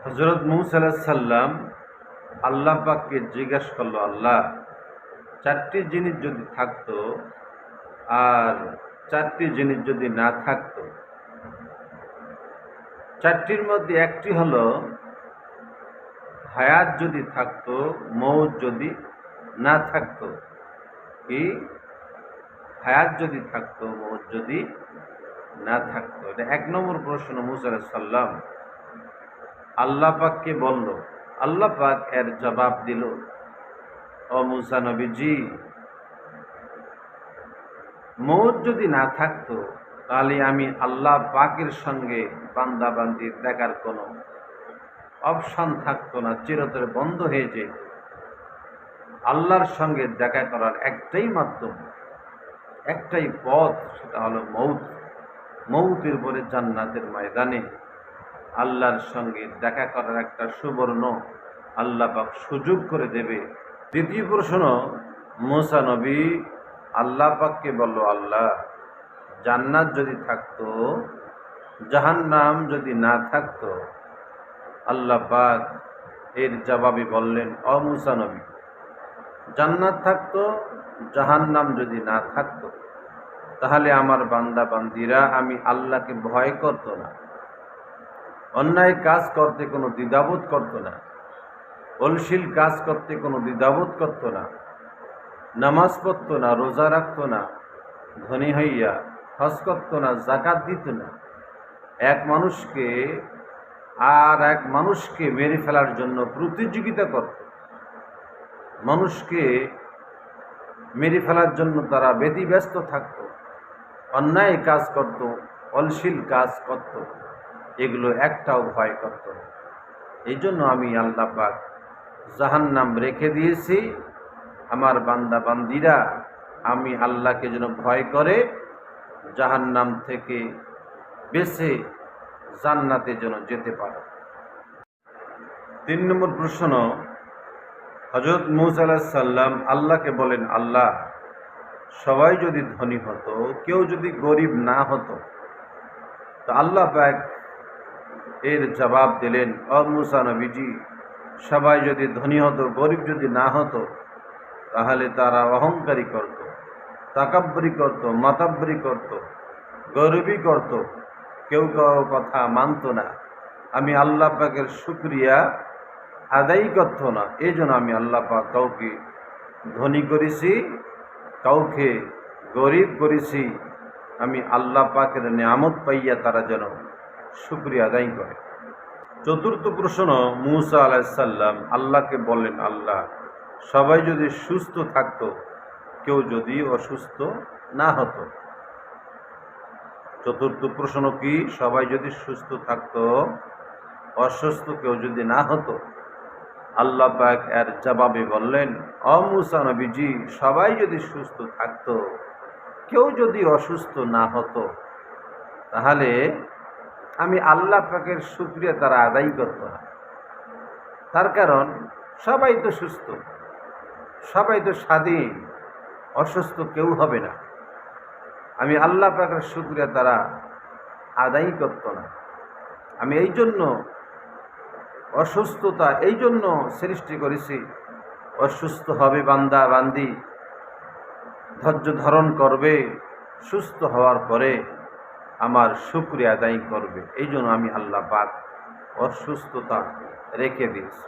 হযরত মূসা আলাইহিস সালাম আল্লাহ পাককে জিজ্ঞেস করলো, আল্লাহ, চারটি জিনিস যদি থাকতো আর চারটি জিনিস যদি না থাকতো, চারটির মধ্যে একটি হলো হায়াত যদি থাকতো, মৌত যদি না থাকতো। কি? হায়াত যদি থাকতো, মৌত যদি না থাকতো। এটা এক নম্বর প্রশ্ন মূসা আলাইহিস সালাম আল্লাহ পাককে বলল। আল্লাহ পাক এর জবাব দিল, ও মূসা নবীজি, মৌত যদি না থাকতো তাহলে আমি আল্লাহ পাকের সঙ্গে বান্দা বান্দির দেখার কোনো অপশন থাকতো না, চিরতরে বন্ধ হয়ে যেত। আল্লাহর সঙ্গে দেখা করার একটাই মাধ্যম, একটাই পথ, সেটা হলো মৌত। মৌতের পরে জান্নাতের ময়দানে আল্লাহর সঙ্গে দেখা করার একটা সুবর্ণ আল্লাহ পাক সুযোগ করে দেবে। দ্বিতীয় প্রশ্ন, মূসা নবী আল্লাহ পাককে বলল, আল্লাহ, জান্নাত যদি থাকতো, জাহান্নাম যদি না থাকতো। আল্লাহ পাক এর জবাবে বললেন, ও মূসা নবী, জান্নাত থাকতো, জাহান্নাম যদি না থাকতো তাহলে আমার বান্দা বান্দিরা আমি আল্লাহকে ভয় করত না, অন্যায় কাজ করতে কোনো দ্বিধাবোধ করত না, অশ্লীল কাজ করতে কোনো দ্বিধাবোধ করত না, নামাজ পড়ত না, রোজা রাখত না, ধনী হইয়া হজ করত না, যাকাত দিত না। এক মানুষকে আর এক মানুষকে মেরে ফেলার জন্য প্রতিযোগিতা করত, মানুষকে মেরে ফেলার জন্য তারা ব্যতিব্যস্ত থাকত, অন্যায় কাজ করত, অশ্লীল কাজ করত, এগুলো একটাও ভয় করত না। এই জন্য আমি আল্লাহ পাক জাহান্নাম রেখে দিয়েছি, আমার বান্দা বান্দিরা আমি আল্লাহকে যেন ভয় করে জাহান্নাম থেকে বেঁচে জান্নাতে যেন যেতে পারে। 3 নম্বর প্রশ্ন, হযরত মূসা আলাইহিস সালাম আল্লাহকে বলেন, আল্লাহ, সবাই যদি ধনী হতো, কেউ যদি গরিব না হতো, তো আল্লাহ পাক এর জবাব দিলেন, ও মূসা নবীজি, সবাই যদি ধনী হতো, গরিব যদি না হতো, তাহলে তারা অহংকারী করত, তাকাব্বুরি করত, মাতাব্বরি করত, গরিবই করত, কেউ কারো কথা মানত না, আমি আল্লাহ পাকের শুকরিয়া আদায় করত না। এই জন্য আমি আল্লাহ পাক কাউকে ধনী করেছি, কাউকে গরিব করেছি, আমি আল্লাহ পাকের নিয়ামত পাইয়া তারা যেন শুকরিয়া আদায় করে। 4র্থ প্রশ্ন, মূসা আলাইহিস সালাম আল্লাহকে বললেন, আল্লাহ, সবাই যদি সুস্থ থাকতো, কেউ যদি অসুস্থ না হতো। 4র্থ প্রশ্ন কি? সবাই যদি সুস্থ থাকতো, অসুস্থ কেউ যদি না হতো। আল্লাহ পাক এর জবাবে বললেন, ও মূসা নবীজি, সবাই যদি সুস্থ থাকতো, কেউ যদি অসুস্থ না হতো, তাহলে আমি আল্লাহ পাকের শুকরিয়া তারা আদায় করত না। তার কারণ সবাই তো সুস্থ, সবাই তো স্বাধীন, অসুস্থ কেউ হবে না। আমি আল্লাহ পাকের শুকরিয়া তারা আদায় করত না। আমি এই জন্য অসুস্থতা এই জন্য সৃষ্টি করেছি, অসুস্থ হবে বান্দা বান্দি, ধৈর্য ধারণ করবে, সুস্থ হওয়ার পরে আমার শুকরিয়া আদায় করবে। এই জন্য আমি আল্লাহ পাক অসুস্থতা রেখে দিয়েছি।